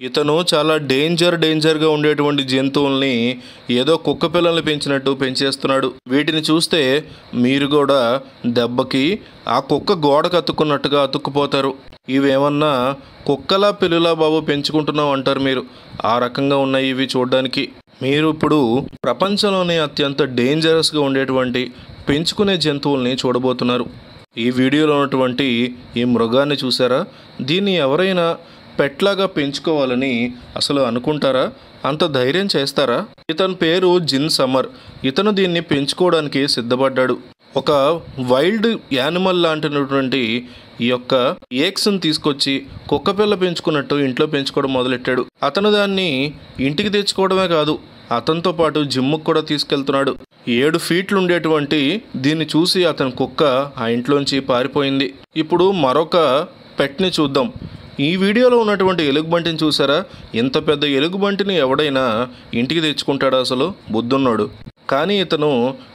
ఇతను చాలా డేంజర్గా ఉండేటువంటి జంతువుల్ని ఏదో కుక్క పిల్లల్ని పెంచినట్టు పెంచేస్తున్నాడు. వీటిని చూస్తే మీరు కూడా దెబ్బకి ఆ కుక్క గోడకు అతుక్కున్నట్టుగా అతుక్కుపోతారు. ఇవేమన్నా కుక్కలా పిల్లులా బాబు పెంచుకుంటున్నాం అంటారు మీరు. ఆ రకంగా ఉన్నాయి ఇవి చూడడానికి. మీరు ఇప్పుడు ప్రపంచంలోనే అత్యంత డేంజరస్గా ఉండేటువంటి పెంచుకునే జంతువుల్ని చూడబోతున్నారు. ఈ వీడియోలో ఉన్నటువంటి ఈ మృగాన్ని చూసారా? దీన్ని ఎవరైనా పెట్లాగా పెంచుకోవాలని అసలు అనుకుంటారా? అంత ధైర్యం చేస్తారా? ఇతని పేరు జిన్ సమర్. ఇతను దీన్ని పెంచుకోవడానికి సిద్ధపడ్డాడు. ఒక వైల్డ్ యానిమల్ లాంటినటువంటి ఈ యొక్క ఏక్స్ని తీసుకొచ్చి కుక్కపిల్ల పెంచుకున్నట్టు ఇంట్లో పెంచుకోవడం మొదలెట్టాడు. అతను దాన్ని ఇంటికి తెచ్చుకోవడమే కాదు, అతనితో పాటు జిమ్ముకు కూడా తీసుకెళ్తున్నాడు. 7 ఫీట్లు ఉండేటువంటి దీన్ని చూసి అతని కుక్క ఆ ఇంట్లోంచి పారిపోయింది. ఇప్పుడు మరొక పెట్ని చూద్దాం. ఈ వీడియోలో ఉన్నటువంటి ఎలుగుబంటిని చూసారా? ఇంత పెద్ద ఎలుగుబంటిని ఎవడైనా ఇంటికి తెచ్చుకుంటాడా? అసలు బుద్ధున్నాడు. కానీ ఇతను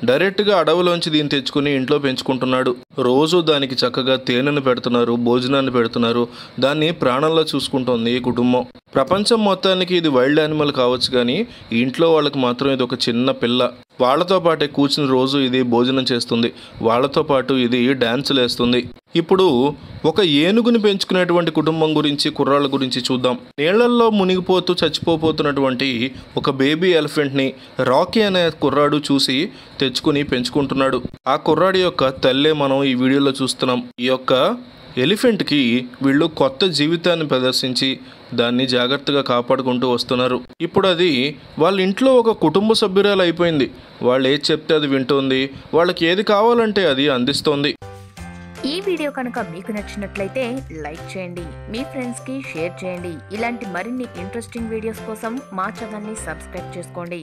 డైరెక్ట్గా అడవిలోంచి దీన్ని తెచ్చుకుని ఇంట్లో పెంచుకుంటున్నాడు. రోజు దానికి చక్కగా తేనెను పెడుతున్నారు, భోజనాన్ని పెడుతున్నారు. దాన్ని ప్రాణంలో చూసుకుంటోంది ఈ కుటుంబం. ప్రపంచం మొత్తానికి ఇది వైల్డ్ యానిమల్ కావచ్చు, కానీ ఇంట్లో వాళ్ళకి మాత్రం ఇది ఒక చిన్న పిల్ల. వాళ్ళతో పాటే కూర్చుని రోజు ఇది భోజనం చేస్తుంది. వాళ్ళతో పాటు ఇది డ్యాన్సులు వేస్తుంది. ఇప్పుడు ఒక ఏనుగుని పెంచుకునేటువంటి కుటుంబం గురించి, కుర్రాళ్ళ గురించి చూద్దాం. నీళ్లల్లో మునిగిపోతూ చచ్చిపోతున్నటువంటి ఒక బేబీ ఎలిఫెంట్ని రాకీ అనే కుర్రాడు చూసి తెచ్చుకుని పెంచుకుంటున్నాడు. ఆ కుర్రాడి యొక్క తల్లే మనం ఈ వీడియోలో చూస్తున్నాం. ఈ యొక్క ఎలిఫెంట్కి వీళ్ళు కొత్త జీవితాన్ని ప్రదర్శించి దాన్ని జాగ్రత్తగా కాపాడుకుంటూ వస్తున్నారు. ఇప్పుడు అది వాళ్ళ ఇంట్లో ఒక కుటుంబ సభ్యురాలు అయిపోయింది. వాళ్ళు ఏది చెప్తే అది వింటుంది, వాళ్ళకి ఏది కావాలంటే అది అందిస్తోంది. ఈ వీడియో కనుక మీకు నచ్చినట్లయితే లైక్ చేయండి, మీ ఫ్రెండ్స్కి షేర్ చేయండి. ఇలాంటి మరిన్ని ఇంట్రెస్టింగ్ వీడియోస్ కోసం మా ఛానల్ని సబ్స్క్రైబ్ చేసుకోండి.